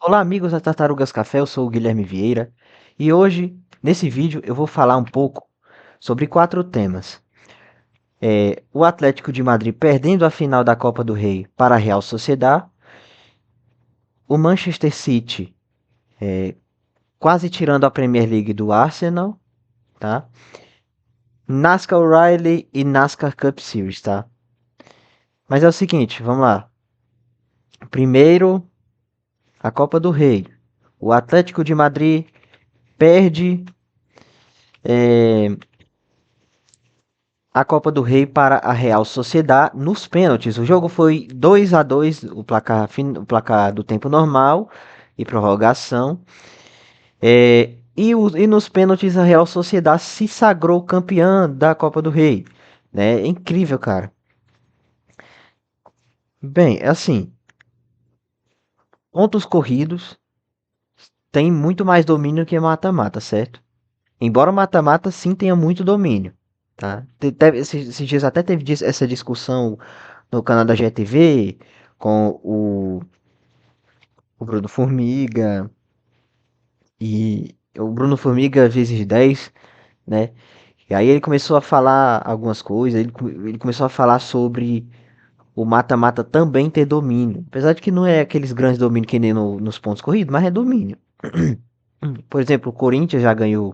Olá, amigos da Tartarugas Café, eu sou o Guilherme Vieira e hoje, nesse vídeo, eu vou falar um pouco sobre quatro temas. O Atlético de Madrid perdendo a final da Copa do Rei para a Real Sociedad, o Manchester City quase tirando a Premier League do Arsenal, tá? NASCAR O'Reilly e NASCAR Cup Series, tá? Mas é o seguinte, vamos lá. Primeiro, a Copa do Rei. O Atlético de Madrid perde é, a Copa do Rei para a Real Sociedad nos pênaltis. O jogo foi 2-2, o placar do tempo normal e prorrogação. E nos pênaltis a Real Sociedad se sagrou campeã da Copa do Rei. Né? É incrível, cara. Bem, é assim, pontos corridos tem muito mais domínio que mata-mata, certo? Embora o mata-mata sim tenha muito domínio, tá? Esses dias até teve essa discussão no canal da GTV com o Bruno Formiga e o Bruno Formiga vezes 10, né? E aí ele começou a falar algumas coisas, ele começou a falar sobre o mata-mata também ter domínio. Apesar de que não é aqueles grandes domínios que nem nos pontos corridos, mas é domínio. Por exemplo, o Corinthians já ganhou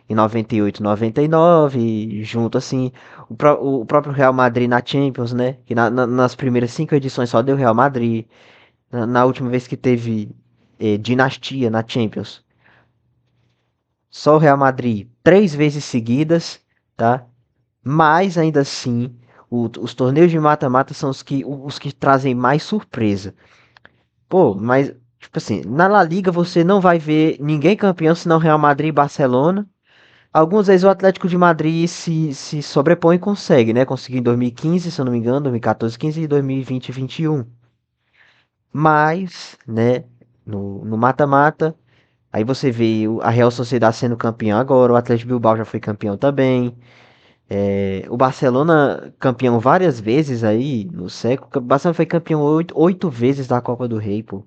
em 98, 99, junto assim. O próprio Real Madrid na Champions, né? Que nas primeiras 5 edições só deu Real Madrid. Na última vez que teve dinastia na Champions, só o Real Madrid 3 vezes seguidas, tá? Mas ainda assim, os torneios de mata-mata são os que trazem mais surpresa. Pô, mas tipo assim, na La Liga você não vai ver ninguém campeão senão Real Madrid e Barcelona. Algumas vezes o Atlético de Madrid se sobrepõe e consegue, né? Conseguiu em 2015, se eu não me engano, 2014, 15 e 2020, 21. Mas, né, no mata-mata, aí você vê a Real Sociedade sendo campeão agora, o Atlético Bilbao já foi campeão também. O Barcelona campeão várias vezes aí no século. O Barcelona foi campeão 8 vezes da Copa do Rei, pô.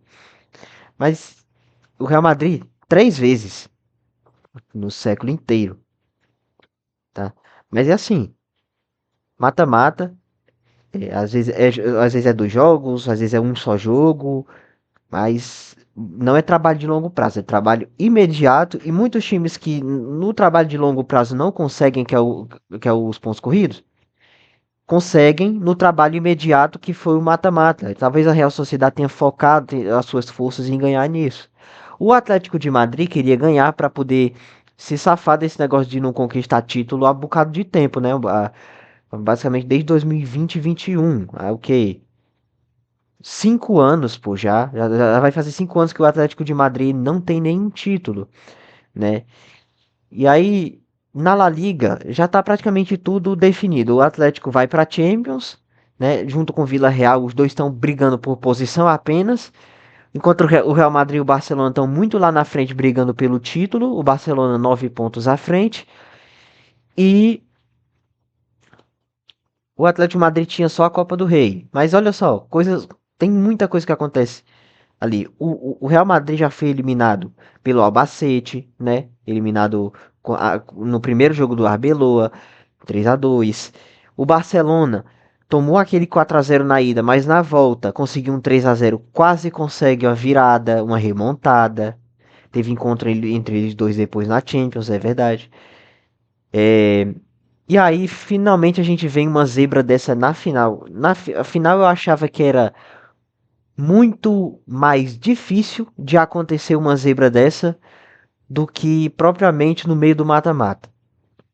Mas o Real Madrid, 3 vezes no século inteiro, tá? Mas é assim, mata-mata. Às vezes é 2 jogos, às vezes é um só jogo, mas não é trabalho de longo prazo, é trabalho imediato. E muitos times que no trabalho de longo prazo não conseguem, que é os pontos corridos, conseguem no trabalho imediato que foi o mata-mata. Talvez a Real Sociedade tenha focado as suas forças em ganhar nisso. O Atlético de Madrid queria ganhar para poder se safar desse negócio de não conquistar título há um bocado de tempo, né? Basicamente desde 2020 e 2021. O que? 5 anos, pô, já vai fazer 5 anos que o Atlético de Madrid não tem nenhum título, né? E aí, na La Liga, já tá praticamente tudo definido. O Atlético vai pra Champions, né? Junto com o Villarreal, os dois estão brigando por posição apenas. Enquanto o Real Madrid e o Barcelona estão muito lá na frente brigando pelo título. O Barcelona 9 pontos à frente. E o Atlético de Madrid tinha só a Copa do Rei. Mas olha só, tem muita coisa que acontece ali. O Real Madrid já foi eliminado pelo Albacete, né? Eliminado no primeiro jogo do Arbeloa, 3-2. O Barcelona tomou aquele 4-0 na ida, mas na volta conseguiu um 3-0, quase consegue uma virada, uma remontada. Teve encontro entre eles dois depois na Champions, é verdade. E aí, finalmente, a gente vê uma zebra dessa na final. A final eu achava que era muito mais difícil de acontecer uma zebra dessa do que propriamente no meio do mata-mata,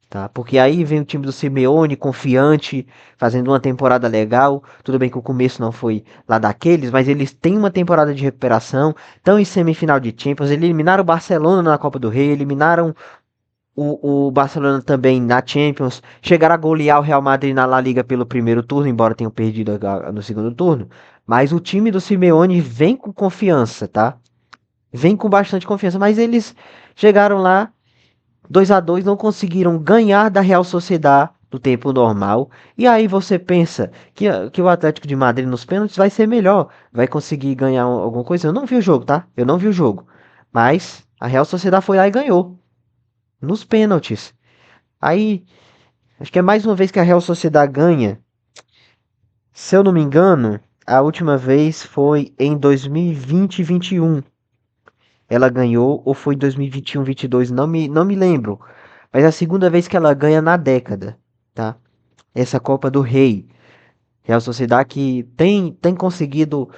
tá? Porque aí vem o time do Simeone confiante, fazendo uma temporada legal. Tudo bem que o começo não foi lá daqueles, mas eles têm uma temporada de recuperação, estão em semifinal de Champions, eliminaram o Barcelona na Copa do Rei, eliminaram o Barcelona também na Champions, chegaram a golear o Real Madrid na La Liga pelo primeiro turno, embora tenham perdido no segundo turno. Mas o time do Simeone vem com confiança, tá? Vem com bastante confiança, mas eles chegaram lá 2-2, não conseguiram ganhar da Real Sociedad no tempo normal. E aí você pensa que o Atlético de Madrid nos pênaltis vai ser melhor, vai conseguir ganhar alguma coisa. Eu não vi o jogo, tá? Eu não vi o jogo. Mas a Real Sociedade foi lá e ganhou nos pênaltis. Aí, acho que é mais uma vez que a Real Sociedade ganha. Se eu não me engano, a última vez foi em 2020 e 21. Ela ganhou, ou foi em 2021, 22, não me lembro. Mas é a segunda vez que ela ganha na década, tá? Essa Copa do Rei. Real Sociedade que tem conseguido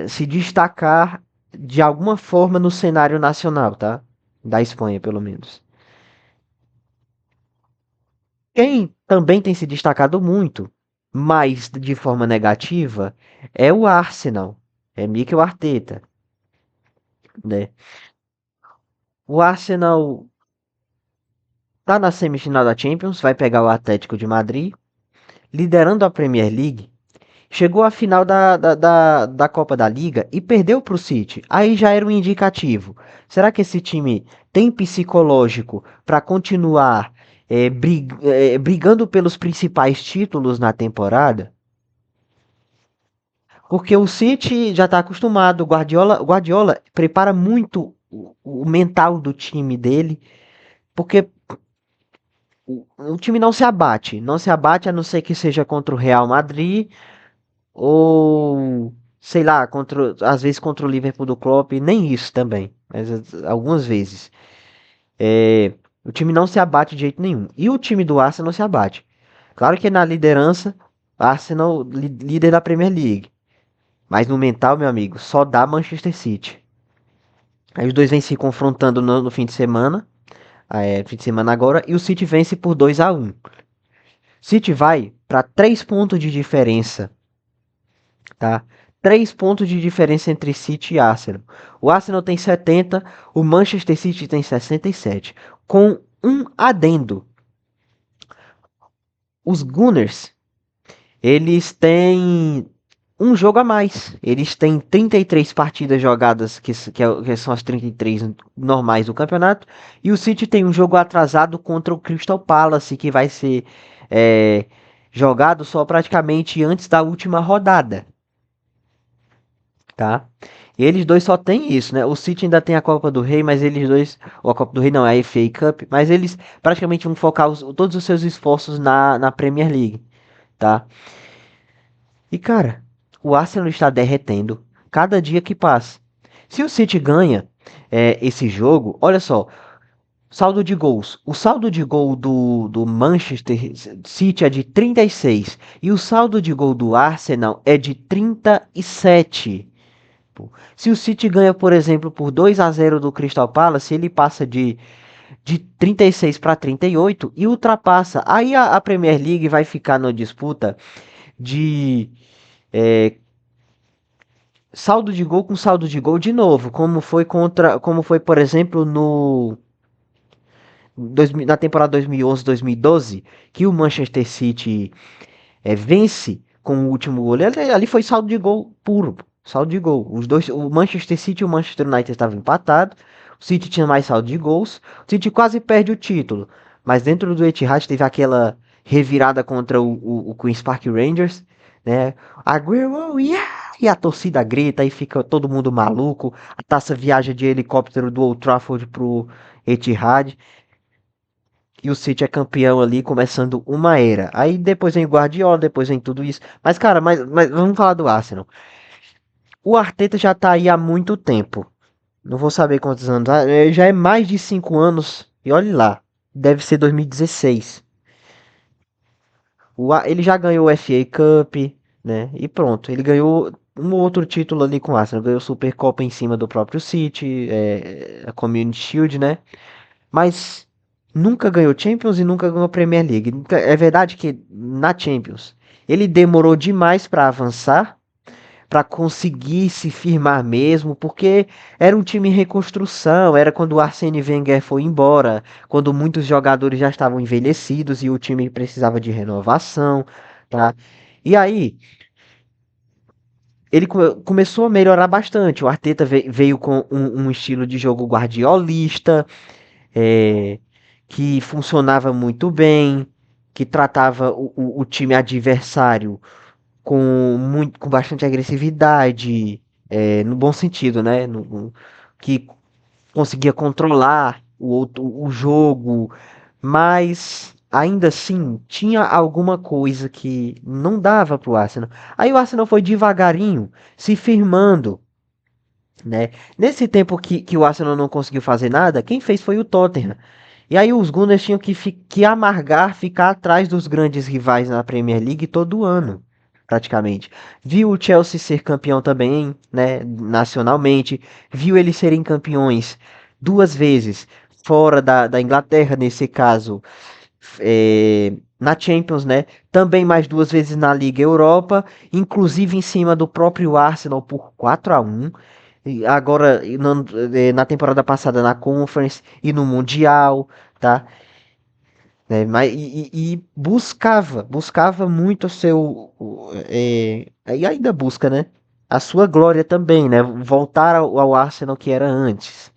se destacar de alguma forma no cenário nacional, tá? Da Espanha, pelo menos. Quem também tem se destacado muito, mas de forma negativa, é o Arsenal. É Mikel Arteta, né? O Arsenal tá na semifinal da Champions, vai pegar o Atlético de Madrid, liderando a Premier League. Chegou à final da Copa da Liga e perdeu para o City. Aí já era um indicativo. Será que esse time tem psicológico para continuar brigando pelos principais títulos na temporada? Porque o City já está acostumado. O Guardiola prepara muito o mental do time dele, porque o time não se abate. Não se abate a não ser que seja contra o Real Madrid ou sei lá, às vezes contra o Liverpool do Klopp, nem isso também, mas algumas vezes. O time não se abate de jeito nenhum. E o time do Arsenal não se abate. Claro que na liderança, Arsenal líder da Premier League. Mas no mental, meu amigo, só dá Manchester City. Aí os dois vêm se confrontando no fim de semana. Fim de semana agora. E o City vence por 2-1. City vai para 3 pontos de diferença, tá? 3 pontos de diferença entre City e Arsenal. O Arsenal tem 70, o Manchester City tem 67. Com um adendo. Os Gunners, eles têm um jogo a mais. Eles têm 33 partidas jogadas, que são as 33 normais do campeonato. E o City tem um jogo atrasado contra o Crystal Palace, que vai ser é, jogado só praticamente antes da última rodada, tá? E eles dois só tem isso, né? O City ainda tem a Copa do Rei, mas eles dois, ou a Copa do Rei não, é a FA Cup, mas eles praticamente vão focar todos os seus esforços na Premier League, tá? E cara, o Arsenal está derretendo cada dia que passa. Se o City ganha esse jogo, olha só, saldo de gols. O saldo de gol do Manchester City é de 36 e o saldo de gol do Arsenal é de 37. Se o City ganha, por exemplo, por 2-0 do Crystal Palace, ele passa de 36 para 38 e ultrapassa. Aí a Premier League vai ficar na disputa de é, saldo de gol com saldo de gol de novo, como foi, por exemplo, na temporada 2011-2012, que o Manchester City vence com o último gol. Ali foi saldo de gol puro. Saldo de gol. Os dois, o Manchester City e o Manchester United estavam empatados. O City tinha mais saldo de gols. O City quase perde o título. Mas dentro do Etihad teve aquela revirada contra o Queen's Park Rangers, né? Agüero, yeah! E a torcida grita e fica todo mundo maluco. A taça viaja de helicóptero do Old Trafford pro Etihad. E o City é campeão ali, começando uma era. Aí depois vem o Guardiola, depois vem tudo isso. Mas, cara, mas vamos falar do Arsenal. O Arteta já tá aí há muito tempo. Não vou saber quantos anos. Já é mais de 5 anos. E olhe lá. Deve ser 2016. Ele já ganhou o FA Cup, né? E pronto. Ele ganhou um outro título ali com o Arsenal. Ganhou Supercopa em cima do próprio City. A Community Shield, né? Mas nunca ganhou Champions e nunca ganhou Premier League. É verdade que na Champions ele demorou demais para avançar, para conseguir se firmar mesmo, porque era um time em reconstrução, era quando o Arsene Wenger foi embora, quando muitos jogadores já estavam envelhecidos e o time precisava de renovação, tá? E aí ele começou a melhorar bastante. O Arteta veio com um estilo de jogo guardiolista, é, que funcionava muito bem, que tratava o time adversário com bastante agressividade, no bom sentido, né? Que conseguia controlar o jogo, mas ainda assim tinha alguma coisa que não dava pro Arsenal. Aí o Arsenal foi devagarinho se firmando, né? Nesse tempo que o Arsenal não conseguiu fazer nada, quem fez foi o Tottenham. E aí os Gunners tinham que amargar, ficar atrás dos grandes rivais na Premier League todo ano, praticamente. Viu o Chelsea ser campeão também, né, nacionalmente. Viu eles serem campeões duas vezes fora da Inglaterra, nesse caso, na Champions, né? Também mais duas vezes na Liga Europa, inclusive em cima do próprio Arsenal por 4-1. E agora, na temporada passada na Conference e no Mundial, tá? Mas, e buscava muito o seu. E ainda busca, né? A sua glória também, né? Voltar ao Arsenal que era antes.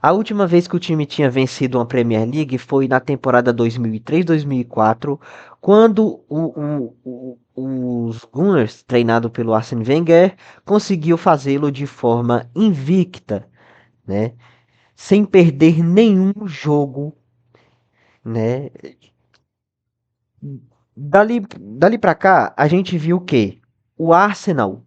A última vez que o time tinha vencido uma Premier League foi na temporada 2003-2004, quando os Gunners, treinado pelo Arsene Wenger, conseguiu fazê-lo de forma invicta, né? Sem perder nenhum jogo, né? Dali para cá, a gente viu que o Arsenal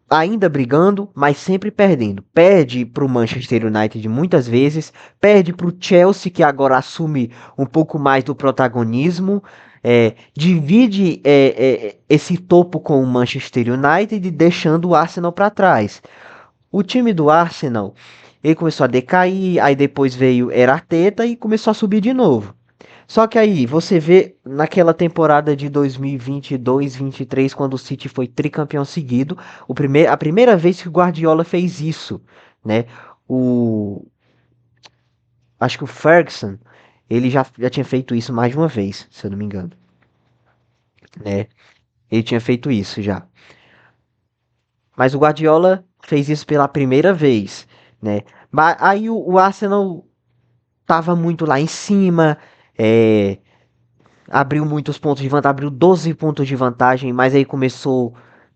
ainda brigando, mas sempre perdendo. Perde para o Manchester United muitas vezes, perde para o Chelsea, que agora assume um pouco mais do protagonismo, divide esse topo com o Manchester United, deixando o Arsenal para trás. O time do Arsenal ele começou a decair, aí depois veio Era Arteta e começou a subir de novo. Só que aí você vê naquela temporada de 2022-23, quando o City foi tricampeão seguido, a primeira vez que o Guardiola fez isso, né? O, acho que o Ferguson, ele já tinha feito isso mais de uma vez, se eu não me engano, né? Ele tinha feito isso já. Mas o Guardiola fez isso pela primeira vez, né? Mas aí o Arsenal tava muito lá em cima, é, abriu muitos pontos de vantagem, abriu 12 pontos de vantagem, mas aí começou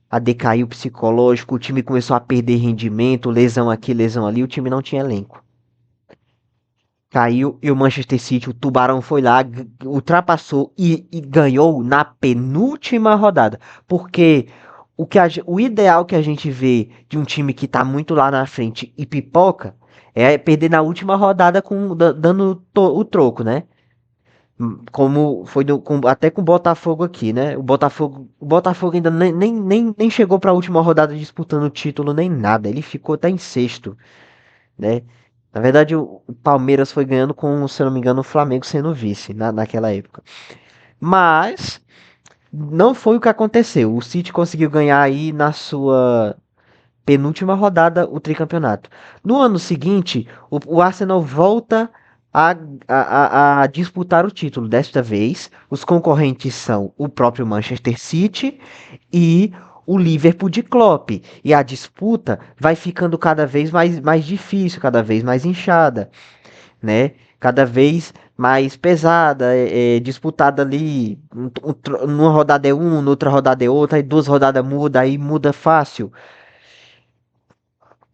a decair o psicológico, o time começou a perder rendimento, lesão aqui, lesão ali, o time não tinha elenco. Caiu e o Manchester City, o Tubarão foi lá, ultrapassou e ganhou na penúltima rodada. Porque o ideal que a gente vê de um time que tá muito lá na frente e pipoca é perder na última rodada dando o troco, né? Como foi até com o Botafogo aqui, né? O Botafogo ainda nem chegou para a última rodada disputando o título nem nada. Ele ficou até em sexto, né? Na verdade, o Palmeiras foi ganhando com, se eu não me engano, o Flamengo sendo vice naquela época. Mas não foi o que aconteceu. O City conseguiu ganhar aí na sua penúltima rodada o tricampeonato. No ano seguinte, o Arsenal volta a, a disputar o título. Desta vez, os concorrentes são o próprio Manchester City e o Liverpool de Klopp. E a disputa vai ficando cada vez mais difícil, cada vez mais inchada, né? Cada vez mais pesada, disputada ali. Numa rodada é um, noutra rodada é outra, aí duas rodadas muda, aí muda fácil.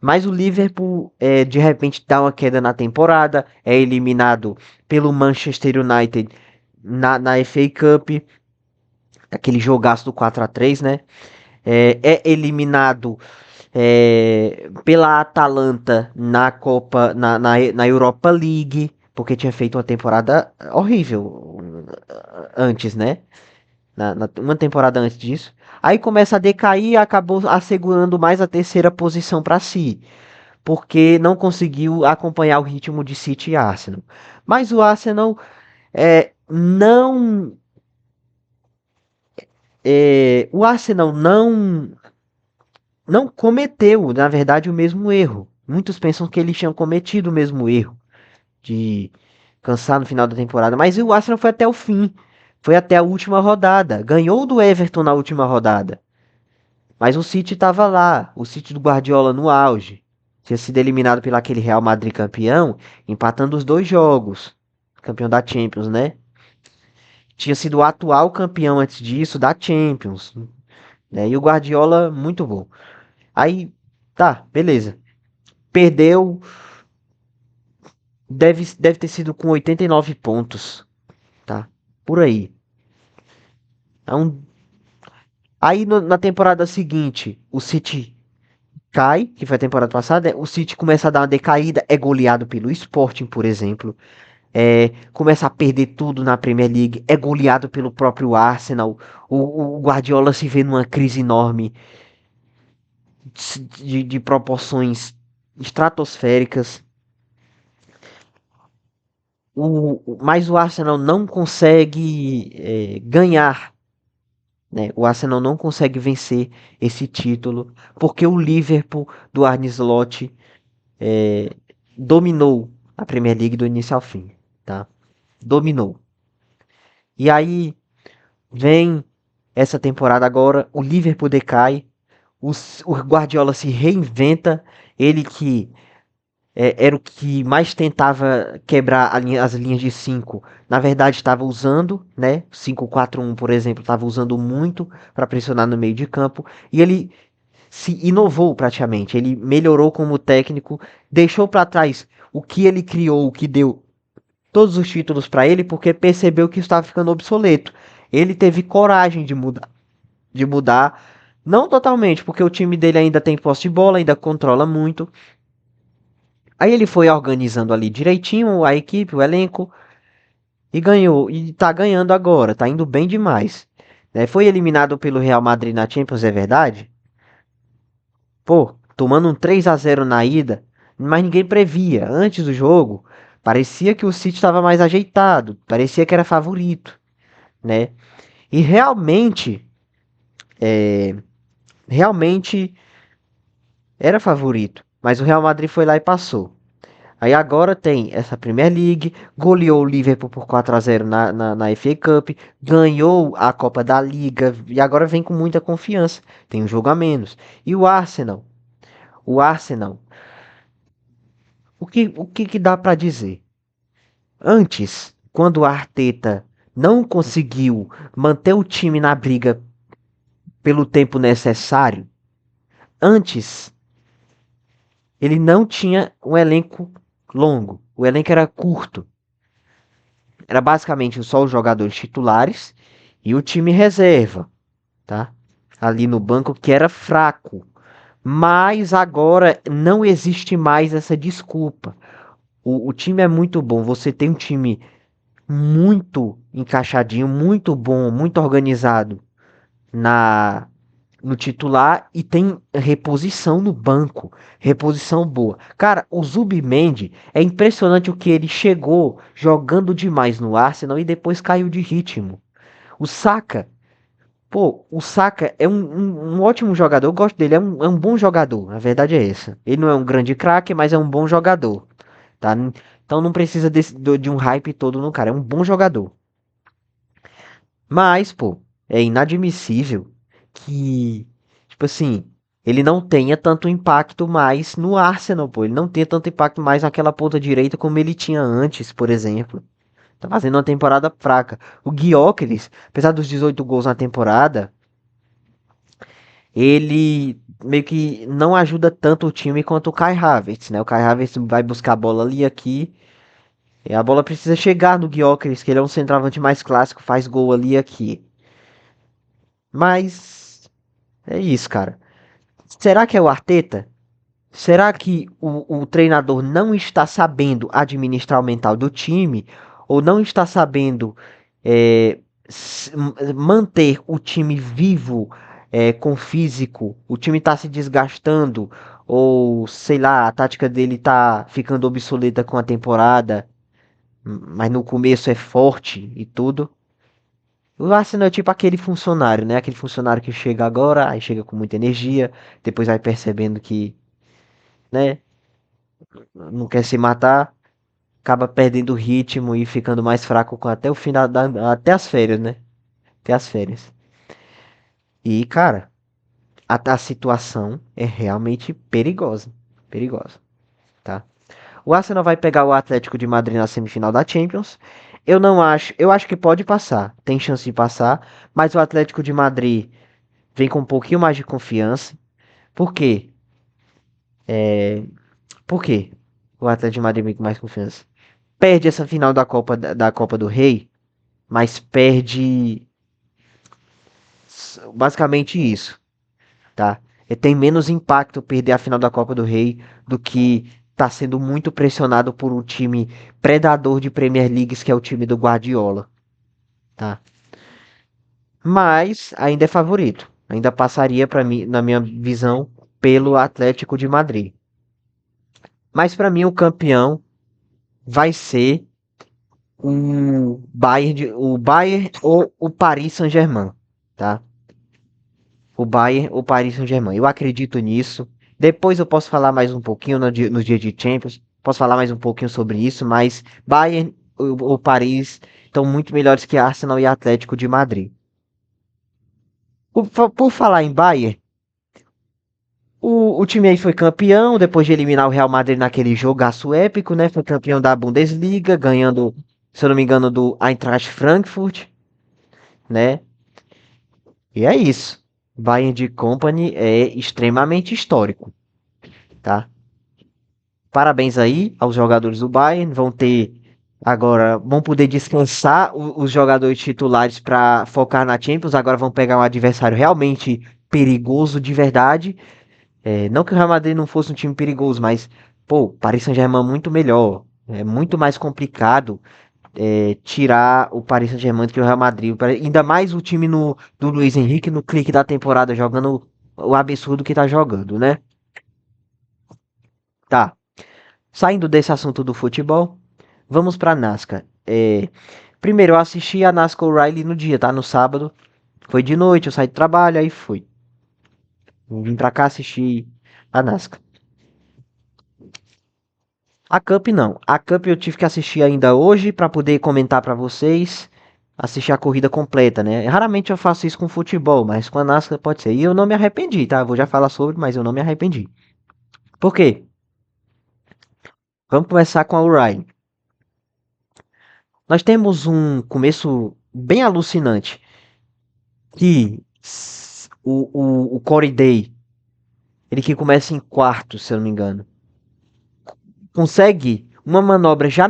Mas o Liverpool de repente dá uma queda na temporada, é eliminado pelo Manchester United na FA Cup, aquele jogaço do 4-3, né? É eliminado pela Atalanta na Copa, na Europa League, porque tinha feito uma temporada horrível antes, né? Uma temporada antes disso. Aí começa a decair e acabou assegurando mais a terceira posição para si, porque não conseguiu acompanhar o ritmo de City e Arsenal. Mas o Arsenal não. O Arsenal não cometeu, na verdade, o mesmo erro. Muitos pensam que eles tinham cometido o mesmo erro de cansar no final da temporada, mas o Arsenal foi até o fim. Foi até a última rodada. Ganhou do Everton na última rodada. Mas o City estava lá. O City do Guardiola no auge. Tinha sido eliminado pelo aquele Real Madrid campeão, empatando os dois jogos. campeão da Champions, né? Tinha sido o atual campeão antes disso da Champions, né? E o Guardiola, muito bom. Aí, tá, beleza. Perdeu, deve ter sido com 89 pontos, tá? Por aí. É um- Aí na temporada seguinte, o City cai, que foi a temporada passada, o City começa a dar uma decaída, é goleado pelo Sporting, por exemplo. Começa a perder tudo na Premier League, é goleado pelo próprio Arsenal. O Guardiola se vê numa crise enorme de proporções estratosféricas. Mas o Arsenal não consegue ganhar, né? O Arsenal não consegue vencer esse título porque o Liverpool do Arne Slot é, dominou a Premier League do início ao fim, tá? Dominou. E aí vem essa temporada agora, o Liverpool decai, o Guardiola se reinventa, ele que era o que mais tentava quebrar as linhas de 5. Na verdade, estava usando, né? 5-4-1, por exemplo, estava usando muito para pressionar no meio de campo. E ele se inovou praticamente. Ele melhorou como técnico, deixou para trás o que ele criou, o que deu todos os títulos para ele, porque percebeu que estava ficando obsoleto. Ele teve coragem de mudar, não totalmente, porque o time dele ainda tem posse de bola, ainda controla muito. Aí ele foi organizando ali direitinho a equipe, o elenco, e ganhou. E tá ganhando agora, tá indo bem demais. Né? Foi eliminado pelo Real Madrid na Champions, é verdade? Pô, tomando um 3-0 na ida, mas ninguém previa. Antes do jogo, parecia que o City estava mais ajeitado, parecia que era favorito, né? E realmente era favorito. Mas o Real Madrid foi lá e passou. Aí agora tem essa Premier League, goleou o Liverpool por 4-0 na FA Cup, ganhou a Copa da Liga e agora vem com muita confiança. Tem um jogo a menos. E o Arsenal, o que dá para dizer? Antes, quando o Arteta não conseguiu manter o time na briga pelo tempo necessário, antes ele não tinha um elenco longo, o elenco era curto. Era basicamente só os jogadores titulares e o time reserva, tá? Ali no banco que era fraco. Mas agora não existe mais essa desculpa. O time é muito bom. Você tem um time muito encaixadinho, muito bom, muito organizado na no titular e tem reposição no banco, reposição boa. Cara, o Zubimendi é impressionante o que ele chegou jogando demais no Arsenal e depois caiu de ritmo. O Saka, pô, o Saka é um ótimo jogador, eu gosto dele, é um bom jogador, a verdade é essa. Ele não é um grande craque, mas é um bom jogador, tá? Então não precisa de um hype todo no cara, é um bom jogador. Mas, pô, é inadmissível que, tipo assim, ele não tenha tanto impacto mais no Arsenal, pô. Ele não tenha tanto impacto mais naquela ponta direita como ele tinha antes, por exemplo. Tá fazendo uma temporada fraca. O Gyökeres, apesar dos 18 gols na temporada, ele meio que não ajuda tanto o time quanto o Kai Havertz, né? O Kai Havertz vai buscar a bola ali e aqui. E a bola precisa chegar no Gyökeres, que ele é um centroavante mais clássico, faz gol ali e aqui. Mas é isso, cara. Será que é o Arteta? Será que o treinador não está sabendo administrar o mental do time? Ou não está sabendo é, manter o time vivo com físico? O time está se desgastando? Ou, sei lá, a tática dele está ficando obsoleta com a temporada, mas no começo é forte e tudo? O Arsenal é tipo aquele funcionário, né? Aquele funcionário que chega agora, aí chega com muita energia, depois vai percebendo que, né, não quer se matar, acaba perdendo o ritmo e ficando mais fraco até o final até as férias, né? Até as férias. E, cara, a situação é realmente perigosa, perigosa, tá? O Arsenal vai pegar o Atlético de Madrid na semifinal da Champions. Eu não acho, eu acho que pode passar, tem chance de passar, mas o Atlético de Madrid vem com um pouquinho mais de confiança. Por quê? Por quê? O Atlético de Madrid vem com mais confiança. Perde essa final da Copa do Rei, mas perde basicamente isso, tá? E tem menos impacto perder a final da Copa do Rei do que tá sendo muito pressionado por um time predador de Premier Leagues que é o time do Guardiola, tá? Mas ainda é favorito. Ainda passaria para mim, na minha visão, pelo Atlético de Madrid. Mas para mim o campeão vai ser o Bayern ou o Paris Saint-Germain, tá? O Bayern ou o Paris Saint-Germain. Eu acredito nisso. Depois eu posso falar mais um pouquinho no dia de Champions. Posso falar mais um pouquinho sobre isso, mas Bayern ou Paris estão muito melhores que Arsenal e Atlético de Madrid. Por falar em Bayern, o time aí foi campeão depois de eliminar o Real Madrid naquele jogaço épico, né? Foi campeão da Bundesliga, ganhando, se eu não me engano, do Eintracht Frankfurt, né? E é isso. Bayern de Company é extremamente histórico, tá? Parabéns aí aos jogadores do Bayern, vão ter agora, vão poder descansar os jogadores titulares para focar na Champions, agora vão pegar um adversário realmente perigoso de verdade. Não que o Real Madrid não fosse um time perigoso, mas, pô, Paris Saint-Germain é muito melhor. É muito mais complicado tirar o Paris Saint-Germain do que o Real Madrid. Ainda mais o time do Luiz Henrique no clique da temporada jogando o absurdo que tá jogando, né? Tá. Saindo desse assunto do futebol, vamos pra NASCAR. Primeiro, eu assisti a NASCAR O'Reilly no dia, tá? No sábado. Foi de noite, eu saí do trabalho, aí fui. Vim pra cá assistir a NASCAR. A Cup não. A Cup eu tive que assistir ainda hoje para poder comentar para vocês, assistir a corrida completa, né? Raramente eu faço isso com futebol, mas com a NASCAR pode ser. E eu não me arrependi, tá? Vou já falar sobre, mas eu não me arrependi. Por quê? Vamos começar com a Orion. Nós temos um começo bem alucinante que o Corey Day, ele que começa em quarto, se eu não me engano, consegue uma manobra já,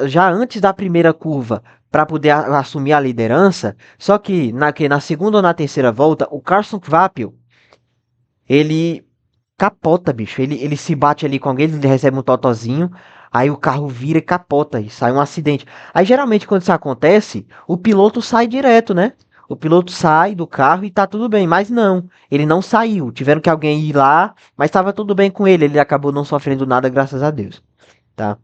já antes da primeira curva para poder assumir a liderança. Só que na segunda ou na terceira volta, o Carson Kvapil, ele capota, bicho. Ele se bate ali com alguém, ele recebe um totozinho, aí o carro vira e capota e sai um acidente. Aí geralmente quando isso acontece, o piloto sai direto, né? O piloto sai do carro e tá tudo bem, mas não, ele não saiu. Tiveram que alguém ir lá, mas estava tudo bem com ele, ele acabou não sofrendo nada, graças a Deus, tá?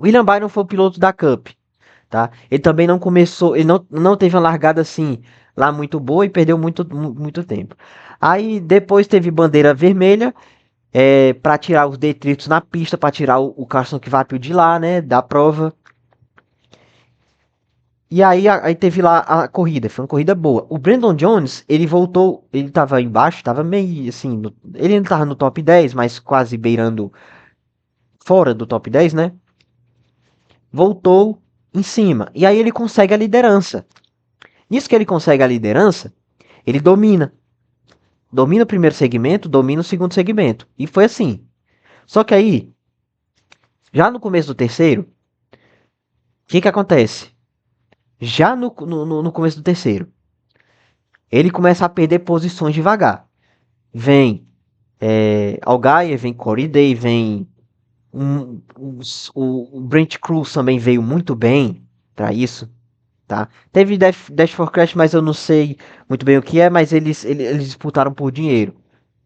William Byron foi o piloto da Cup, tá? Ele também não começou, ele não teve uma largada assim lá muito boa e perdeu muito tempo. Aí depois teve bandeira vermelha para tirar os detritos na pista, para tirar o Carson Kvapil de lá, né, da prova. E aí teve lá a corrida, foi uma corrida boa. O Brandon Jones, ele voltou, ele tava embaixo, tava meio assim, ele não tava no top 10, mas quase beirando fora do top 10, né? Voltou em cima. E aí ele consegue a liderança. Nisso que ele consegue a liderança, ele domina. Domina o primeiro segmento, domina o segundo segmento. E foi assim. Só que aí, já no começo do terceiro, o que acontece? Já no começo do terceiro, ele começa a perder posições devagar. Vem Algaia, vem Corey Day, vem o Brent Cruz também veio muito bem para isso. Tá? Teve Dash for Crash, mas eu não sei muito bem o que é, mas eles disputaram por dinheiro.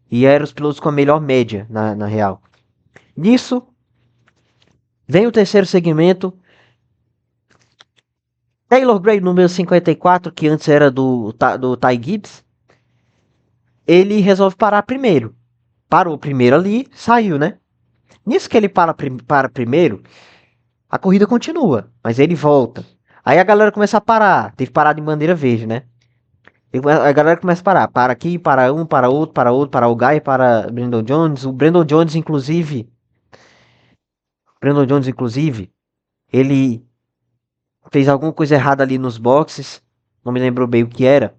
E eram os pilotos com a melhor média, na real. Nisso, vem o terceiro segmento. Taylor Gray, número 54, que antes era do Ty Gibbs. Ele resolve parar primeiro. Parou primeiro ali, saiu, né? Nisso que ele para primeiro, a corrida continua, mas ele volta. Aí a galera começa a parar. Teve parada em bandeira verde, né? A galera começa a parar. Para aqui, para um, para outro, para outro, para o Guy, para Brandon Jones. O Brandon Jones, inclusive, Brandon Jones, inclusive, ele fez alguma coisa errada ali nos boxes, não me lembro bem o que era,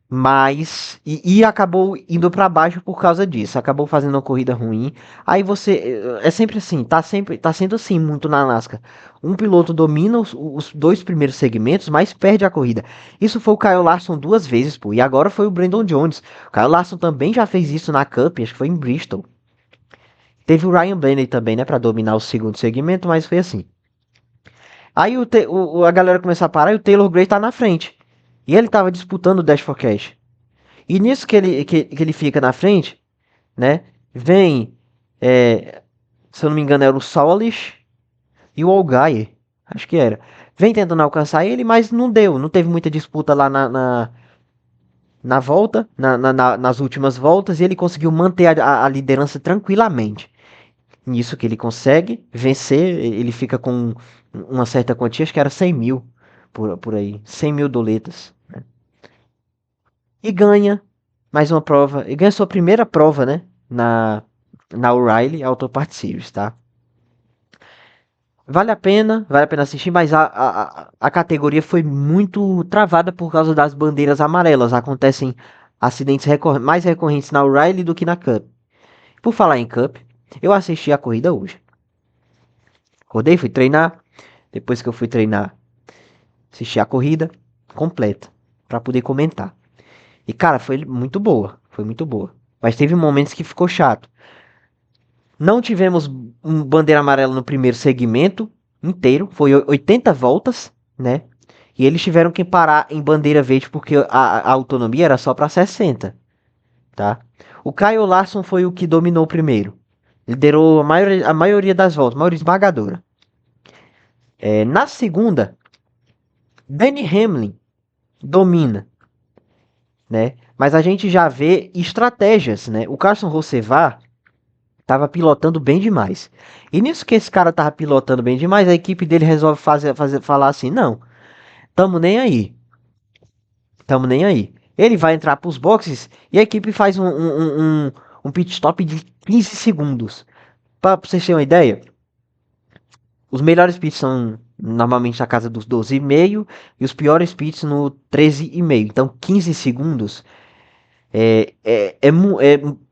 mas e acabou indo para baixo por causa disso, acabou fazendo uma corrida ruim. Aí você é sempre assim, tá sendo assim muito na NASCAR. Um piloto domina os dois primeiros segmentos, mas perde a corrida. Isso foi o Kyle Larson duas vezes, pô, e agora foi o Brandon Jones. O Kyle Larson também já fez isso na Cup, acho que foi em Bristol. Teve o Ryan Blaney também, né, para dominar o segundo segmento, mas foi assim. Aí a galera começou a parar e o Taylor Gray tá na frente. E ele tava disputando o Dash for Cash. E nisso que ele fica na frente, né? Vem, é, se eu não me engano, era o Solis e o Allgaier. Acho que era. Vem tentando alcançar ele, mas não deu. Não teve muita disputa lá na volta, nas últimas voltas. E ele conseguiu manter a liderança tranquilamente. Nisso que ele consegue vencer, ele fica com uma certa quantia, acho que era 100 mil por aí. 100 mil doletas. E ganha mais uma prova. E ganha sua primeira prova, né? Na O'Reilly Auto Parts Series, tá? Vale a pena assistir, mas a categoria foi muito travada por causa das bandeiras amarelas. Acontecem acidentes mais recorrentes na O'Reilly do que na Cup. Por falar em Cup, eu assisti a corrida hoje. Acordei, fui treinar. Depois que eu fui treinar, assisti a corrida completa para poder comentar. E cara, foi muito boa, foi muito boa. Mas teve momentos que ficou chato. Não tivemos um bandeira amarela no primeiro segmento inteiro, foi 80 voltas, né? E eles tiveram que parar em bandeira verde porque a autonomia era só para 60, tá? O Kyle Larson foi o que dominou primeiro. Liderou a maioria das voltas, a maioria esmagadora. Na segunda, Danny Hamlin domina, né? Mas a gente já vê estratégias, né? O Carson Rossevar tava pilotando bem demais. E nisso que esse cara tava pilotando bem demais, a equipe dele resolve falar assim: não, tamo nem aí, tamo nem aí. Ele vai entrar pros boxes e a equipe faz um pit stop de 15 segundos. Pra vocês terem uma ideia, os melhores pits são normalmente na casa dos 12,5 e os piores pits no 13,5. Então 15 segundos é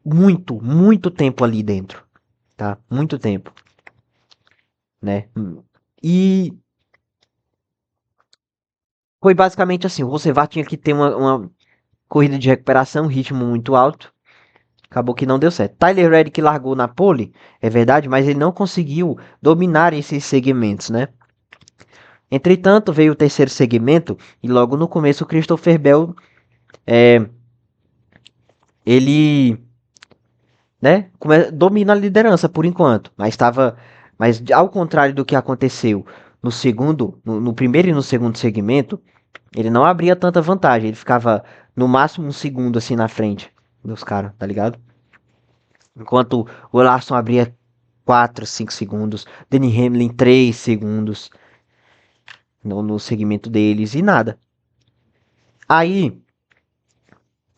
muito, muito tempo ali dentro, tá? Muito tempo, né? E foi basicamente assim, o Rosevar tinha que ter uma corrida de recuperação, um ritmo muito alto. Acabou que não deu certo. Tyler Reddick largou na pole, é verdade, mas ele não conseguiu dominar esses segmentos, né? Entretanto, veio o terceiro segmento e logo no começo o Christopher Bell, ele, né, domina a liderança por enquanto, mas ao contrário do que aconteceu no primeiro e no segundo segmento, ele não abria tanta vantagem, ele ficava no máximo um segundo assim na frente dos caras, tá ligado? Enquanto o Larson abria 4, 5 segundos, Danny Hamlin 3 segundos no segmento deles e nada. Aí,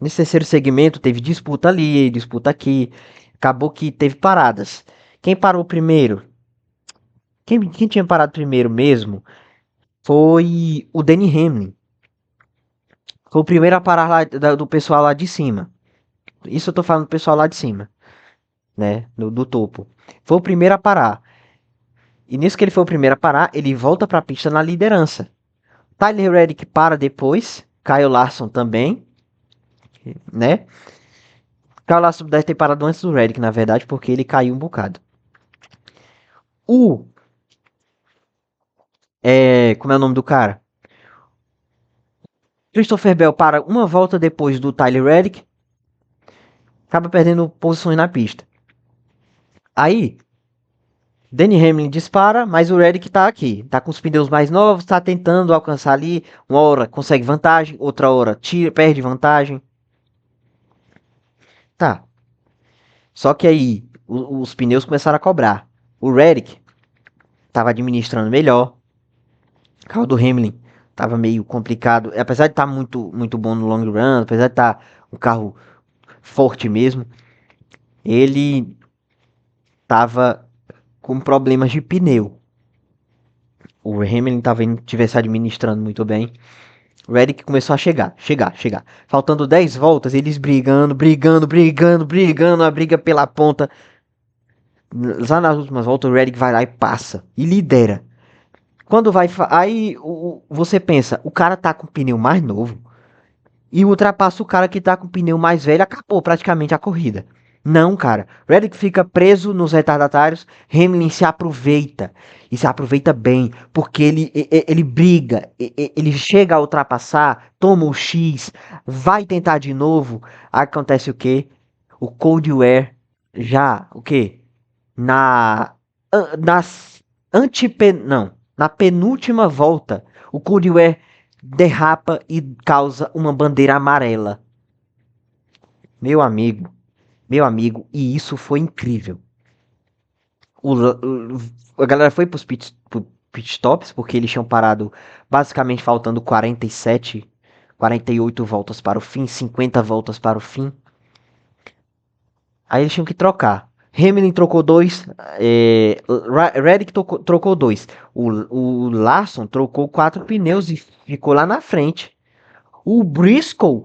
nesse terceiro segmento, teve disputa ali, disputa aqui. Acabou que teve paradas. Quem parou primeiro? Quem tinha parado primeiro mesmo foi o Danny Hamlin. Foi o primeiro a parar lá do pessoal lá de cima. Isso eu tô falando do pessoal lá de cima, né? Do topo. Foi o primeiro a parar. E nisso que ele foi o primeiro a parar, ele volta para a pista na liderança. Tyler Reddick para depois, Kyle Larson também, né? Kyle Larson deve ter parado antes do Reddick, na verdade, porque ele caiu um bocado. O. Como é o nome do cara? Christopher Bell para uma volta depois do Tyler Reddick, acaba perdendo posições na pista. Aí, Danny Hamlin dispara, mas o Reddick tá aqui. Tá com os pneus mais novos, tá tentando alcançar ali. Uma hora consegue vantagem, outra hora perde vantagem. Tá. Só que aí os pneus começaram a cobrar. O Reddick tava administrando melhor. O carro do Hamlin tava meio complicado. Apesar de estar muito, muito bom no long run, apesar de estar um carro forte mesmo, ele tava com problemas de pneu. O Hamilton tivesse administrando muito bem. O Reddick começou a chegar. Faltando 10 voltas, eles brigando, a briga pela ponta. Lá nas últimas voltas, o Reddick vai lá e passa. E lidera. Quando vai. Aí você pensa, o cara tá com o pneu mais novo e ultrapassa o cara que tá com o pneu mais velho, acabou praticamente a corrida. Não, cara. Reddick fica preso nos retardatários, Hamilton se aproveita. E se aproveita bem, porque ele briga, ele chega a ultrapassar, toma o X, vai tentar de novo. Acontece o quê? O Cold Wear já, o quê? Na, nas não, na penúltima volta, o Cold Wear derrapa e causa uma bandeira amarela. Meu amigo, e isso foi incrível. A galera foi pros pit stops, porque eles tinham parado basicamente faltando 47, 48 voltas para o fim, 50 voltas para o fim. Aí eles tinham que trocar. Hamilton trocou dois, Reddick trocou dois. O Larson trocou 4 pneus e ficou lá na frente. O Briscoe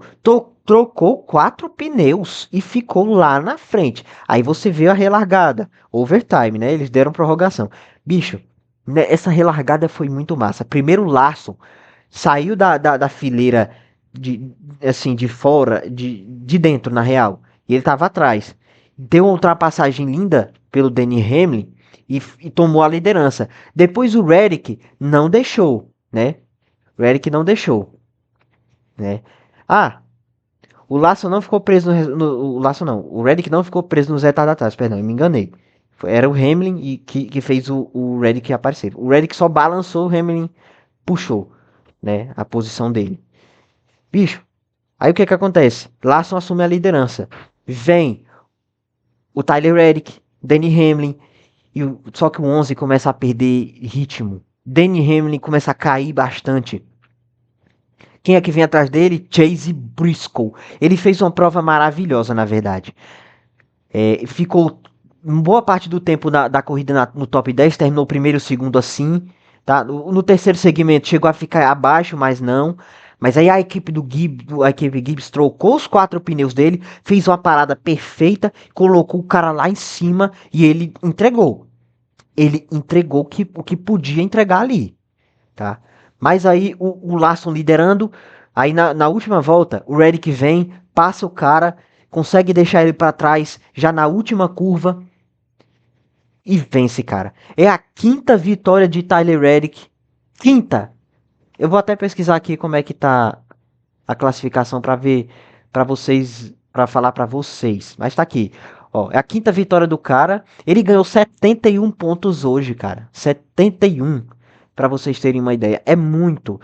trocou 4 pneus e ficou lá na frente. Aí você vê a relargada, overtime, né? Eles deram prorrogação. Bicho, né, essa relargada foi muito massa. Primeiro o Larson saiu da fileira de, assim, de fora, de dentro, na real. E ele tava atrás. Deu uma ultrapassagem linda pelo Denny Hamlin e tomou a liderança. Depois o Reddick não deixou, né? O Reddick não deixou, né? Ah, o Laço não ficou preso o Laço não. O Reddick não ficou preso nos retardatários, perdão, eu me enganei. Era o Hamlin que fez o Reddick aparecer. O Reddick só balançou, o Hamlin puxou, né, a posição dele. Bicho, aí o que que acontece? Larson assume a liderança. Vem o Tyler Reddick, Danny Hamlin, só que o 11 começa a perder ritmo. Danny Hamlin começa a cair bastante. Quem é que vem atrás dele? Chase Briscoe. Ele fez uma prova maravilhosa, na verdade. Ficou boa parte do tempo da corrida no top 10, terminou o primeiro e o segundo assim. Tá? No terceiro segmento chegou a ficar abaixo, mas não. Mas aí a equipe a equipe Gibbs trocou os 4 pneus dele, fez uma parada perfeita, colocou o cara lá em cima e ele entregou. Ele entregou o que podia entregar ali, tá? Mas aí o Larson liderando, aí na última volta o Reddick vem, passa o cara, consegue deixar ele para trás já na última curva e vence, cara. É a quinta vitória de Tyler Reddick. Quinta. Eu vou até pesquisar aqui como é que tá a classificação para ver para vocês, para falar para vocês. Mas tá aqui. Ó, é a quinta vitória do cara. Ele ganhou 71 pontos hoje, cara. 71. Para vocês terem uma ideia. É muito.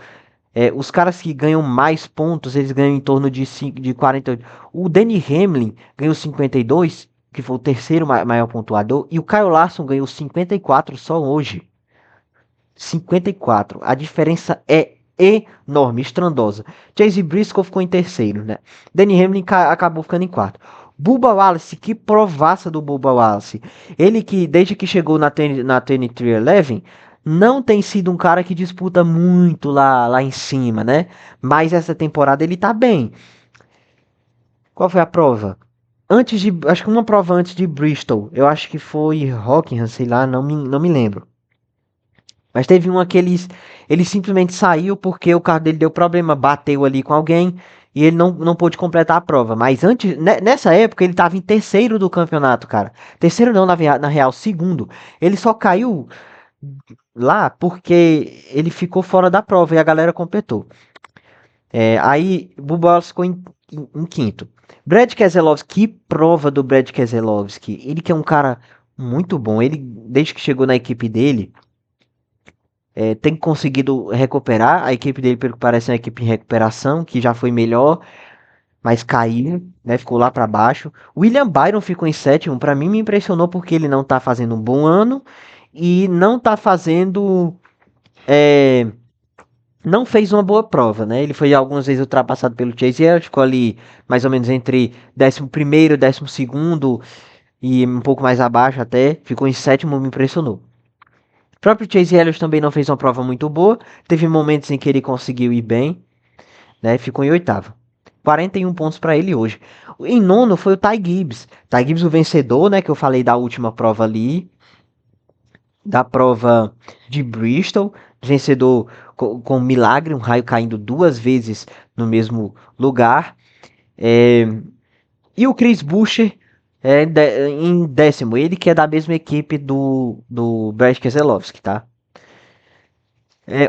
Os caras que ganham mais pontos, eles ganham em torno de 48. O Danny Hamlin ganhou 52, que foi o terceiro maior pontuador, e o Kyle Larson ganhou 54 só hoje. 54. A diferença é enorme, estrondosa. Chase Briscoe ficou em terceiro, né? Danny Hamlin acabou ficando em quarto. Bubba Wallace, que provaça do Bubba Wallace. Ele que, desde que chegou na 2311, não tem sido um cara que disputa muito lá em cima, né? Mas essa temporada ele tá bem. Qual foi a prova? Acho que uma prova antes de Bristol. Eu acho que foi Rockingham, sei lá, não me lembro. Mas teve uma que ele simplesmente saiu porque o carro dele deu problema, bateu ali com alguém e ele não pôde completar a prova. Mas antes, nessa época, ele estava em terceiro do campeonato, cara. Terceiro não, na real, segundo. Ele só caiu lá porque ele ficou fora da prova e a galera completou. Aí Bubba ficou em quinto. Brad Keselowski, que prova do Brad Keselowski. Ele que é um cara muito bom. Ele, desde que chegou na equipe dele, tem conseguido recuperar. A equipe dele, pelo que parece, é uma equipe em recuperação, que já foi melhor, mas caiu, né? Ficou lá para baixo. William Byron ficou em sétimo. Para mim, me impressionou porque ele não tá fazendo um bom ano e não tá fazendo. é, não fez uma boa prova, né? Ele foi algumas vezes ultrapassado pelo Chase Elliott, ficou ali mais ou menos entre 11º e 12º. e um pouco mais abaixo até, ficou em sétimo, me impressionou. O próprio Chase Elliott também não fez uma prova muito boa, teve momentos em que ele conseguiu ir bem, né? Ficou em oitavo. 41 pontos para ele hoje. Em nono foi o Ty Gibbs. Ty Gibbs, o vencedor, né? Que eu falei da última prova ali, da prova de Bristol, vencedor com um milagre, um raio caindo duas vezes no mesmo lugar. E o Chris Buescher em décimo, ele que é da mesma equipe do Brad Keselowski, tá?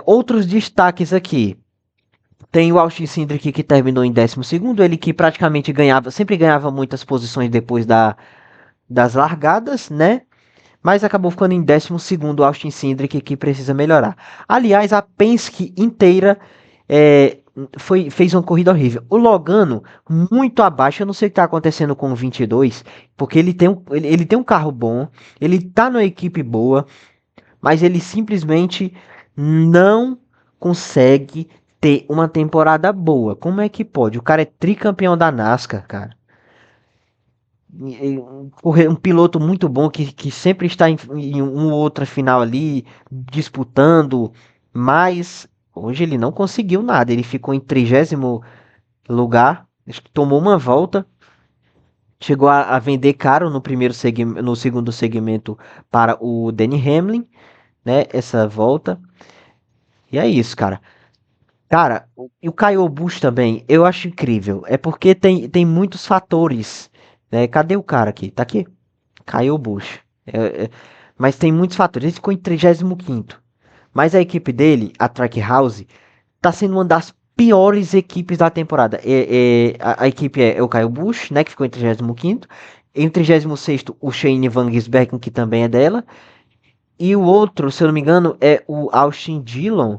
Outros destaques aqui. Tem o Austin Cindric que terminou em décimo segundo, ele que praticamente ganhava, sempre ganhava muitas posições depois das largadas, né? Mas acabou ficando em décimo segundo o Austin Cindric, que precisa melhorar. Aliás, a Penske inteira é, fez uma corrida horrível. O Logano, muito abaixo, eu não sei o que está acontecendo com o 22, porque ele tem um carro bom, ele tá numa equipe boa, mas ele simplesmente não consegue ter uma temporada boa. Como é que pode? O cara é tricampeão da NASCAR, cara. Um piloto muito bom que sempre está em uma outra final ali, disputando, mas hoje ele não conseguiu nada. Ele ficou em 30º lugar, tomou uma volta, chegou a vender caro no segundo segmento para o Denny Hamlin, né? Essa volta. E é isso, cara. Cara, e o Kyle Busch também, eu acho incrível. É porque tem muitos fatores, né? Cadê o cara aqui? Tá aqui? Kyle Busch. Mas tem muitos fatores. Ele ficou em 35º. Mas a equipe dele, a Trackhouse, tá sendo uma das piores equipes da temporada. A equipe é o Kyle Busch, né? Que ficou em 35º. Em 36º, o Shane Van Gisbergen, que também é dela. E o outro, se eu não me engano, é o Austin Dillon.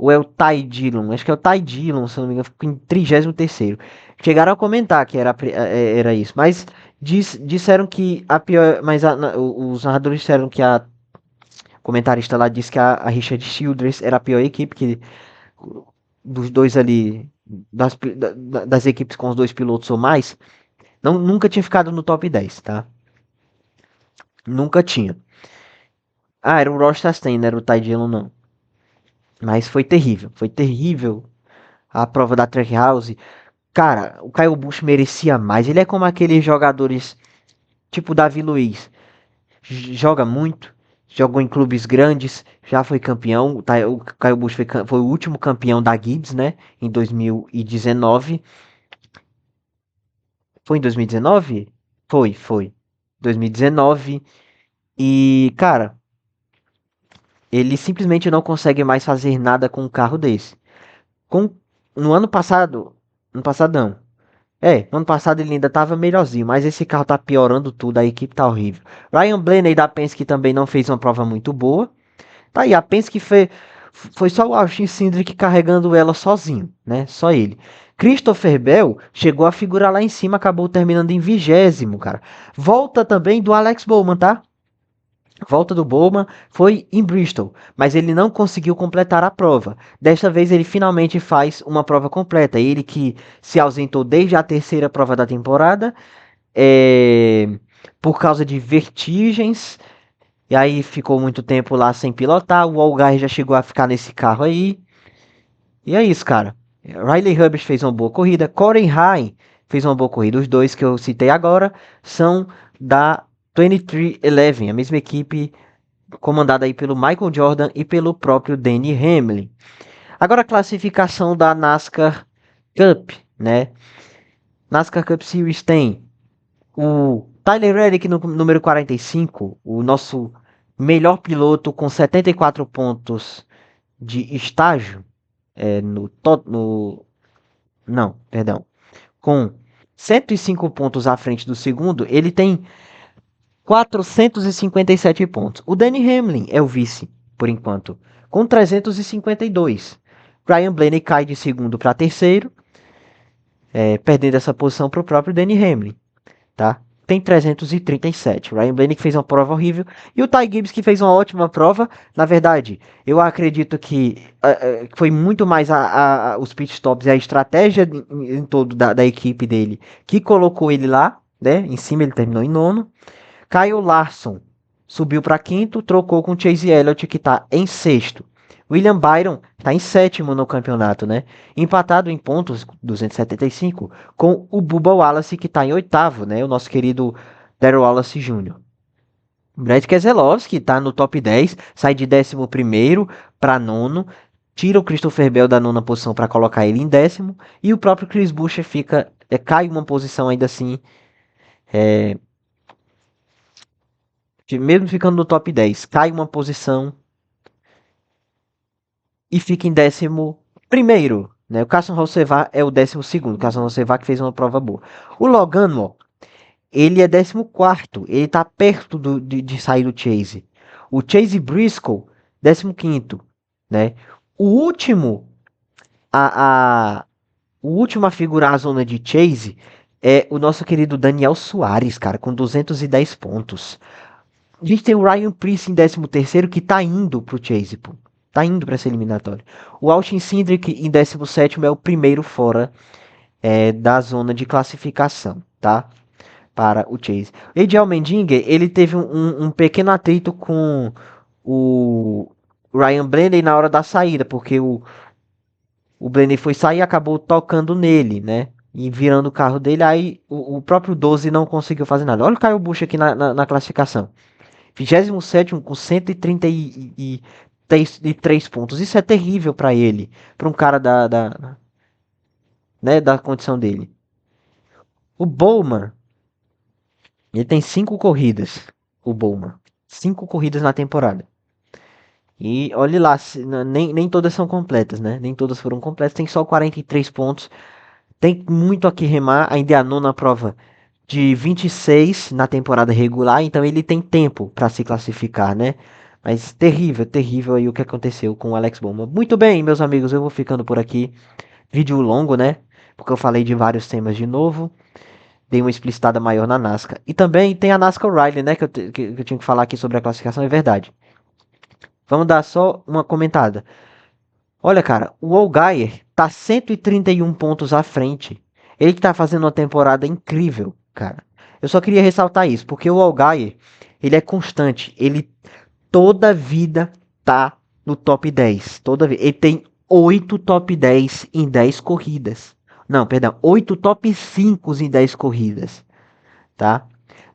Ou é o Ty Dillon? Acho que é o Ty Dillon, se eu não me engano, ficou em 33º. Chegaram a comentar que era isso, mas disseram que a pior, mas os narradores disseram que a comentarista lá disse que a Richard Childress era a pior equipe, que dos dois ali, das equipes com os dois pilotos ou mais, nunca tinha ficado no top 10, tá? Nunca tinha. Ah, era o Ross Chastain, não era o Ty Dillon, não. Mas foi terrível a prova da Trackhouse. Cara, o Kyle Busch merecia mais. Ele é como aqueles jogadores tipo Davi Luiz. Joga muito, jogou em clubes grandes, já foi campeão. O Kyle Busch foi o último campeão da Gibbs, né? Em 2019. Foi em 2019? Foi. 2019. E, cara, ele simplesmente não consegue mais fazer nada com um carro desse. Com, no ano passado. No passado não. No ano passado ele ainda estava melhorzinho, mas esse carro tá piorando tudo, a equipe tá horrível. Ryan Blaney da Penske também não fez uma prova muito boa. Tá aí, a Penske foi só o Austin Cindric carregando ela sozinho, né? Só ele. Christopher Bell chegou a figurar lá em cima, acabou terminando em 20º, cara. Volta também do Alex Bowman, tá? Volta do Bowman foi em Bristol, mas ele não conseguiu completar a prova. Desta vez ele finalmente faz uma prova completa. Ele que se ausentou desde a terceira prova da temporada, é, por causa de vertigens, e aí ficou muito tempo lá sem pilotar. O Allgaier já chegou a ficar nesse carro aí. E é isso, cara. Riley Hubbard fez uma boa corrida. Corey Haim fez uma boa corrida. Os dois que eu citei agora são da 23XI, a mesma equipe comandada aí pelo Michael Jordan e pelo próprio Denny Hamlin. Agora a classificação da NASCAR Cup, né? NASCAR Cup Series tem o Tyler Reddick no número 45, o nosso melhor piloto com 74 pontos de estágio, no não, perdão, com 105 pontos à frente do segundo, ele tem 457 pontos. O Danny Hamlin é o vice, por enquanto, com 352. Ryan Blaney cai de segundo para terceiro, perdendo essa posição para o próprio Danny Hamlin, tá? Tem 337. Ryan Blaney que fez uma prova horrível. E o Ty Gibbs que fez uma ótima prova. Na verdade, eu acredito que foi muito mais os pit stops e a estratégia em todo da equipe dele que colocou ele lá, né? Em cima ele terminou em nono. Kyle Larson subiu para quinto, trocou com Chase Elliott, que está em sexto. William Byron está em sétimo no campeonato, né? Empatado em pontos, 275, com o Bubba Wallace, que está em oitavo, né? O nosso querido Darrell Wallace Jr. Brad Keselowski está no top 10, sai de 11º para nono, tira o Christopher Bell da nona posição para colocar ele em décimo, e o próprio Chris Buescher cai uma posição ainda assim, mesmo ficando no top 10, cai uma posição e fica em 11º. Né? O Carson Rosevar é o 12º. O Carson Rosevar que fez uma prova boa. O Logano, ele é 14º. Ele tá perto de sair do Chase. O Chase Briscoe, 15º. Né? O último a, o último a figurar a zona de Chase é o nosso querido Daniel Soares, cara, com 210 pontos. A gente tem o Ryan Preece em 13º, que tá indo pro Chase, pô. Tá indo para essa eliminatória. O Austin Cindric em 17º é o primeiro fora da zona de classificação, tá? Para o Chase. O Ed Allmendinger, ele teve um pequeno atrito com o Ryan Blaney na hora da saída, porque o Blaney foi sair e acabou tocando nele, né? E virando o carro dele, aí o próprio 12 não conseguiu fazer nada. Olha o Kyle Busch aqui na classificação. 27º com 133 pontos. Isso é terrível para ele, para um cara né, da condição dele. O Bowman, ele tem 5 corridas. O Bowman. 5 corridas na temporada. E olhe lá, nem todas são completas, né? Nem todas foram completas. Tem só 43 pontos. Tem muito a que remar. Ainda é a nona prova de 26 na temporada regular, então ele tem tempo para se classificar, né? Mas terrível, terrível aí o que aconteceu com o Alex Bowman. Muito bem, meus amigos, eu vou ficando por aqui. Vídeo longo, né? Porque eu falei de vários temas de novo. Dei uma explicitada maior na NASCAR. E também tem a NASCAR Riley, né? Que eu tinha que falar aqui sobre a classificação, é verdade. Vamos dar só uma comentada. Olha, cara, o Allgaier tá 131 pontos à frente. Ele que tá fazendo uma temporada incrível, cara. Eu só queria ressaltar isso, porque o Allgaier, ele é constante. Ele toda vida tá no top 10. Toda vida. Ele tem 8 top 10 em 10 corridas. Não, perdão, 8 top 5 em 10 corridas, tá?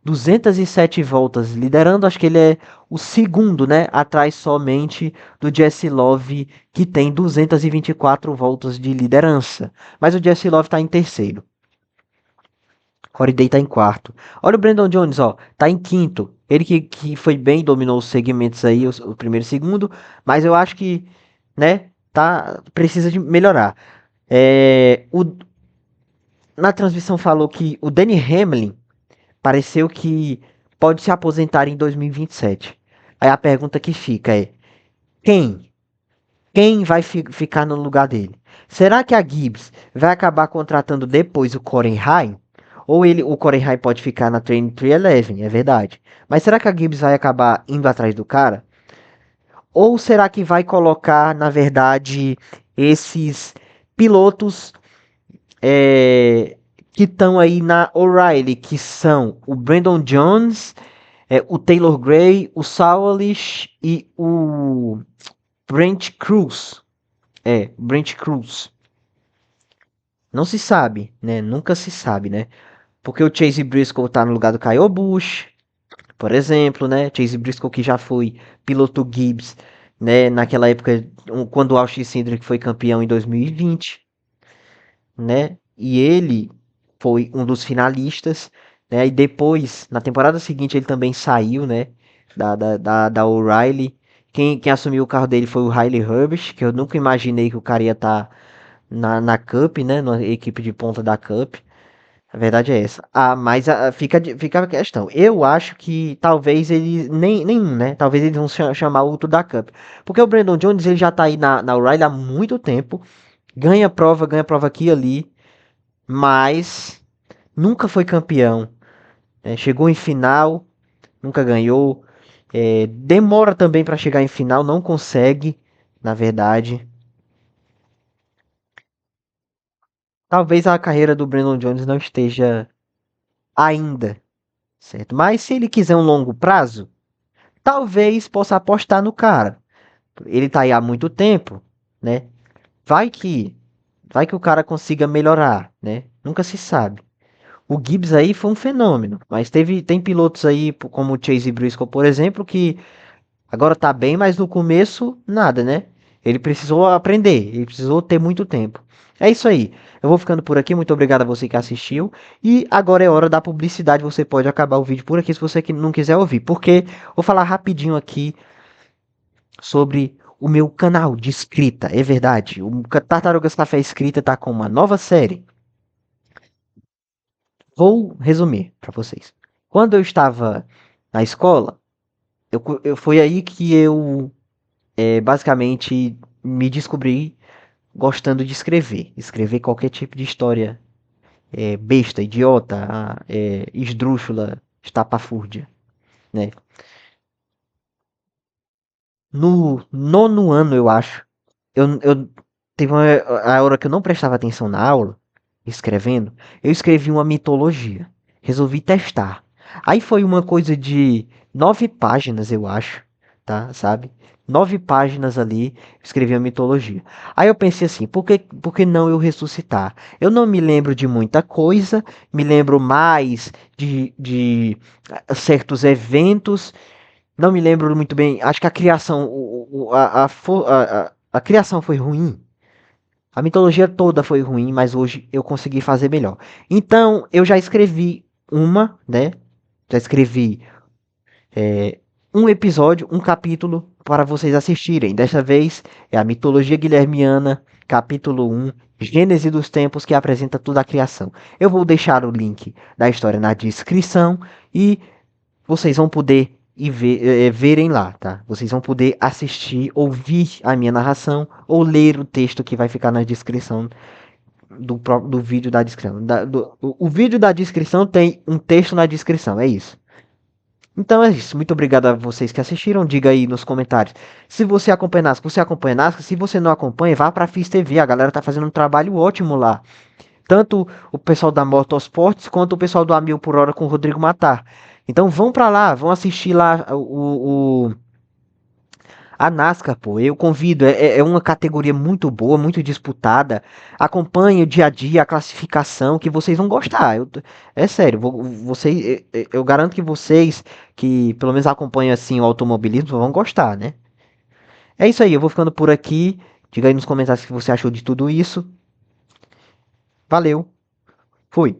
207 voltas liderando, acho que ele é o segundo, né? Atrás somente do Jesse Love, que tem 224 voltas de liderança. Mas o Jesse Love tá em terceiro. Corey Day tá em quarto. Olha o Brandon Jones, ó, tá em quinto. Ele que foi bem, dominou os segmentos aí, o primeiro e segundo, mas eu acho que, né, precisa de melhorar. Na transmissão falou que o Danny Hamlin pareceu que pode se aposentar em 2027. Aí a pergunta que fica é: quem? Quem vai ficar no lugar dele? Será que a Gibbs vai acabar contratando depois o Corenheim? Ou o Corenheim pode ficar na Training 311, é verdade. Mas será que a Gibbs vai acabar indo atrás do cara? Ou será que vai colocar, na verdade, esses pilotos é, que estão aí na O'Reilly, que são o Brandon Jones, o Taylor Gray, o Sauerlich e o Brent Cruz. Brent Cruz. Não se sabe, né? Nunca se sabe, né? Porque o Chase Briscoe tá no lugar do Kyle Busch, por exemplo, né? Chase Briscoe que já foi piloto Gibbs, né? Naquela época, quando o Austin Cindric foi campeão em 2020, né? E ele foi um dos finalistas, né? E depois, na temporada seguinte, ele também saiu, né? Da O'Reilly. Quem assumiu o carro dele foi o Riley Herbst, que eu nunca imaginei que o cara ia estar na Cup, né? Na equipe de ponta da Cup. A verdade é essa. Mas fica a questão. Eu acho que talvez eles. Nenhum, né? Talvez eles vão chamar o outro da Cup. Porque o Brandon Jones ele já tá aí na O'Reilly há muito tempo. Ganha prova aqui e ali. Mas nunca foi campeão. Né? Chegou em final, nunca ganhou. Demora também para chegar em final, não consegue, na verdade. Talvez a carreira do Brandon Jones não esteja ainda, certo? Mas se ele quiser um longo prazo, talvez possa apostar no cara. Ele tá aí há muito tempo, né? Vai que, vai que o cara consiga melhorar, né? Nunca se sabe. O Gibbs aí foi um fenômeno, mas tem pilotos aí, como o Chase Briscoe, por exemplo, que agora tá bem, mas no começo nada, né? Ele precisou aprender, ele precisou ter muito tempo. É isso aí. Eu vou ficando por aqui. Muito obrigado a você que assistiu. E agora é hora da publicidade. Você pode acabar o vídeo por aqui se você não quiser ouvir. Porque vou falar rapidinho aqui sobre o meu canal de escrita. É verdade. O Tartarugas Café Escrita tá com uma nova série. Vou resumir para vocês. Quando eu estava na escola, foi aí que eu basicamente me descobri gostando de escrever. Escrever qualquer tipo de história besta, idiota, esdrúxula, estapafúrdia, né? No nono ano, eu acho, eu teve a hora que eu não prestava atenção na aula, escrevendo, eu escrevi uma mitologia. Resolvi testar. Aí foi uma coisa de 9 páginas, eu acho, tá? Sabe? 9 páginas ali, escrevi a mitologia. Aí eu pensei assim, por que não eu ressuscitar? Eu não me lembro de muita coisa, me lembro mais de certos eventos, não me lembro muito bem. Acho que a criação, a criação foi ruim. A mitologia toda foi ruim, mas hoje eu consegui fazer melhor. Então, eu já escrevi uma, né? Já escrevi um episódio, um capítulo para vocês assistirem. Dessa vez é a mitologia guilhermiana, capítulo 1, Gênese dos Tempos, que apresenta toda a criação. Eu vou deixar o link da história na descrição e vocês vão poder verem lá, tá? Vocês vão poder assistir, ouvir a minha narração ou ler o texto que vai ficar na descrição do vídeo da descrição. O vídeo da descrição tem um texto na descrição, é isso. Então é isso. Muito obrigado a vocês que assistiram. Diga aí nos comentários se você acompanha NASCAR, você acompanha NASCAR. Se você não acompanha, vá para a FIS TV. A galera tá fazendo um trabalho ótimo lá. Tanto o pessoal da Motorsports quanto o pessoal do A Mil por Hora com o Rodrigo Matar. Então vão pra lá, vão assistir lá a NASCAR, pô. Eu convido, é uma categoria muito boa, muito disputada. Acompanhe o dia a dia, a classificação, que vocês vão gostar. É sério, vocês, eu garanto que vocês que pelo menos acompanham assim o automobilismo vão gostar, né? É isso aí, eu vou ficando por aqui. Diga aí nos comentários o que você achou de tudo isso. Valeu, fui.